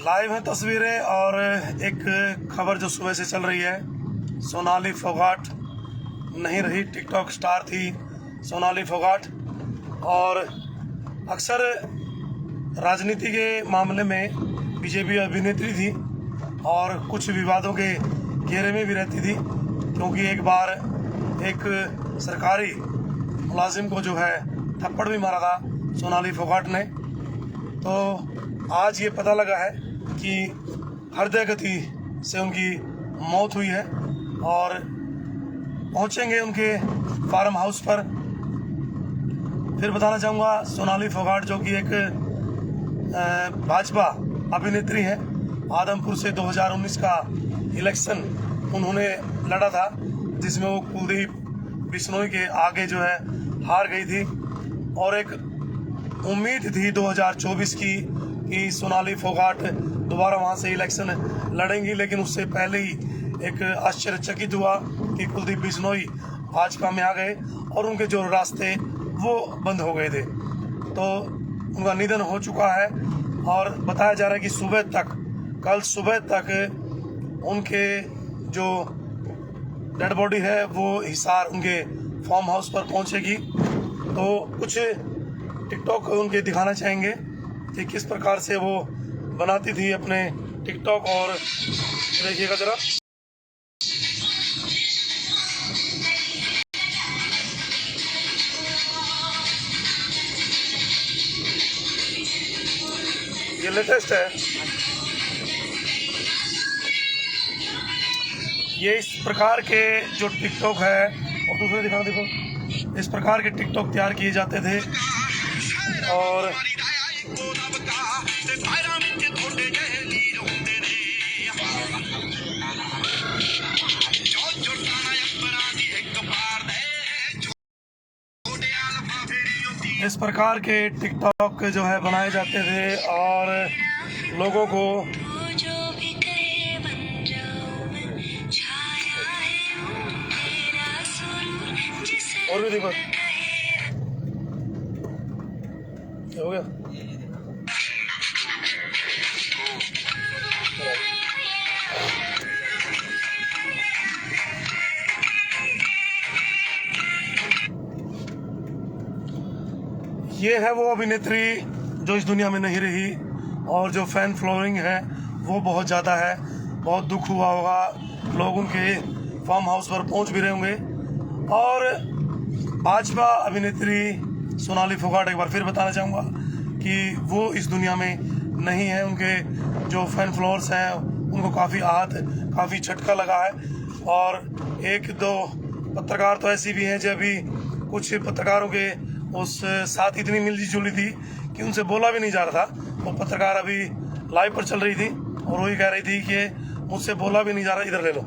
Live हैं तस्वीरें और एक खबर जो सुबह से चल रही है। सोनाली फोगाट नहीं रही, टिकटॉक स्टार थी सोनाली फोगाट, और अक्सर राजनीति के मामले में बीजेपी अभिनेत्री थी और कुछ विवादों के घेरे में भी रहती थी, क्योंकि एक बार एक सरकारी मुलाजिम को जो है थप्पड़ भी मारा था सोनाली फोगाट ने। तो आज ये पता लगा है कि हृदय गति से उनकी मौत हुई है और पहुंचेंगे उनके फार्म हाउस पर। फिर बताना चाहूँगा, सोनाली फोगाट जो कि एक भाजपा अभिनेत्री है, आदमपुर से 2019 का इलेक्शन उन्होंने लड़ा था, जिसमें वो कुलदीप बिश्नोई के आगे जो है हार गई थी। और एक उम्मीद थी 2024 की कि सोनाली फोगाट दोबारा वहां से इलेक्शन लड़ेंगी, लेकिन उससे पहले ही एक आश्चर्यचकित हुआ कि कुलदीप बिश्नोई भाजपा में आ गए और उनके जो रास्ते वो बंद हो गए थे। तो उनका निधन हो चुका है और बताया जा रहा है कि कल सुबह तक उनके जो डेड बॉडी है वो हिसार उनके फार्म हाउस पर पहुंचेगी। तो कुछ टिकटॉक उनके दिखाना चाहेंगे कि किस प्रकार से वो बनाती थी अपने टिकटॉक। और देखिएगा जरा, ये लेटेस्ट है। ये इस प्रकार के जो टिकटॉक है, और दूसरे दिखाना, देखो इस प्रकार के टिकटॉक तैयार किए जाते थे। और इस प्रकार के टिकटॉक जो है बनाए जाते थे और लोगों को और भी देखो क्या हो गया। ये है वो अभिनेत्री जो इस दुनिया में नहीं रही, और जो फैन फॉलोइंग है वो बहुत ज़्यादा है। बहुत दुख हुआ होगा, लोग उनके फार्म हाउस पर पहुंच भी रहे होंगे। और भाजपा अभिनेत्री सोनाली फोगाट, एक बार फिर बताना चाहूँगा कि वो इस दुनिया में नहीं है। उनके जो फैन फॉलोअर्स हैं उनको काफ़ी झटका लगा है। और एक दो पत्रकार तो ऐसी भी हैं जो अभी कुछ पत्रकारों के उस साथ इतनी मिलती जुली थी कि उनसे बोला भी नहीं जा रहा था। वो पत्रकार अभी लाइव पर चल रही थी और वही कह रही थी कि मुझसे बोला भी नहीं जा रहा, इधर ले लो।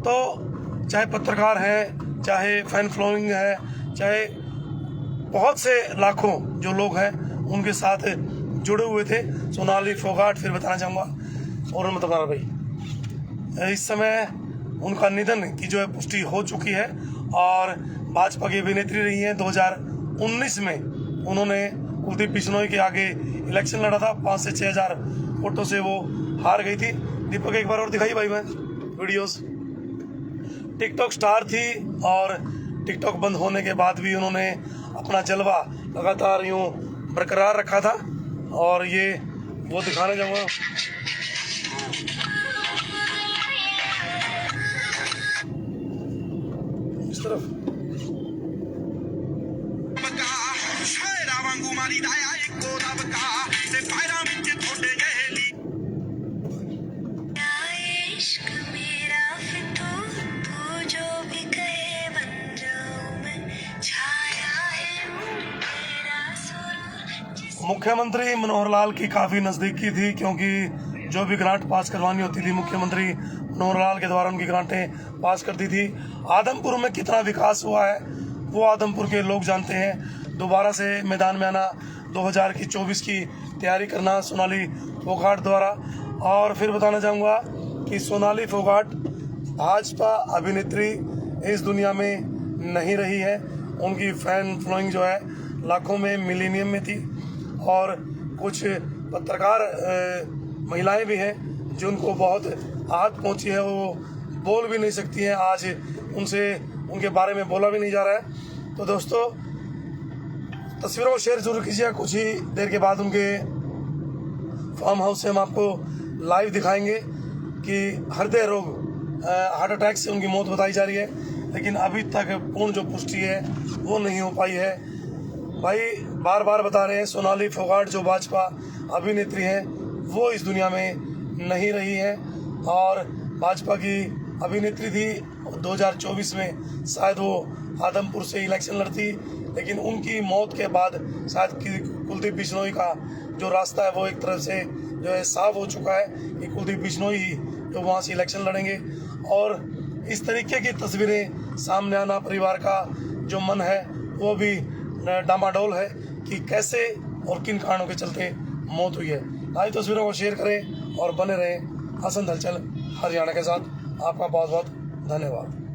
तो चाहे पत्रकार हैं, चाहे फैन फॉलोइंग है, चाहे बहुत से लाखों जो लोग हैं उनके साथ जुड़े हुए थे सोनाली फोगाट। फिर बताना चाहूँगा और मैं बताना भाई, इस समय उनका निधन की जो है पुष्टि हो चुकी है और भाजपा की अभिनेत्री रही हैं। 2019 में उन्होंने कुलदीप बिश्नोई के आगे इलेक्शन लड़ा था, 5 से 6 हज़ार वोटों से वो हार गई थी। दीपक एक बार और दिखाई भाई बहन वीडियोस। टिकटॉक स्टार थी और टिकटॉक बंद होने के बाद भी उन्होंने अपना जलवा लगातार यूँ बरकरार रखा था। और ये वो दिखाने जाऊँगा, इस तरफ मुख्यमंत्री मनोहर लाल की काफ़ी नज़दीकी थी, क्योंकि जो भी ग्रांट पास करवानी होती थी मुख्यमंत्री मनोहर लाल के द्वारा उनकी ग्रांटें पास करती थी। आदमपुर में कितना विकास हुआ है वो आदमपुर के लोग जानते हैं। दोबारा से मैदान में आना, 2024 की तैयारी करना सोनाली फोगाट द्वारा। और फिर बताना चाहूँगा कि सोनाली फोगाट भाजपा अभिनेत्री इस दुनिया में नहीं रही है। उनकी फैन फॉलोइंग जो है लाखों में, मिलीनियम में थी। और कुछ पत्रकार महिलाएं भी हैं जिनको बहुत आहत पहुंची है, वो बोल भी नहीं सकती हैं। आज उनके बारे में बोला भी नहीं जा रहा है। तो दोस्तों, तस्वीरों को शेयर जरूर कीजिए। कुछ ही देर के बाद उनके फार्म हाउस से हम आपको लाइव दिखाएंगे कि हृदय रोग, हार्ट अटैक से उनकी मौत बताई जा रही है, लेकिन अभी तक पूर्ण जो पुष्टि है वो नहीं हो पाई है। भाई बार बार बता रहे हैं, सोनाली फोगाट जो भाजपा अभिनेत्री हैं वो इस दुनिया में नहीं रही है, और भाजपा की अभिनेत्री थी। 2024 में शायद वो आदमपुर से इलेक्शन लड़ती, लेकिन उनकी मौत के बाद शायद कुलदीप बिश्नोई का जो रास्ता है वो एक तरफ से जो है साफ हो चुका है कि कुलदीप बिश्नोई ही जो वहाँ से इलेक्शन लड़ेंगे। और इस तरीके की तस्वीरें सामने आना, परिवार का जो मन है वो भी डामाडोल है कि कैसे और किन कारणों के चलते मौत हुई है। आज तस्वीरों को शेयर करें और बने रहें हसन हलचल हरियाणा के साथ। आपका बहुत बहुत धन्यवाद।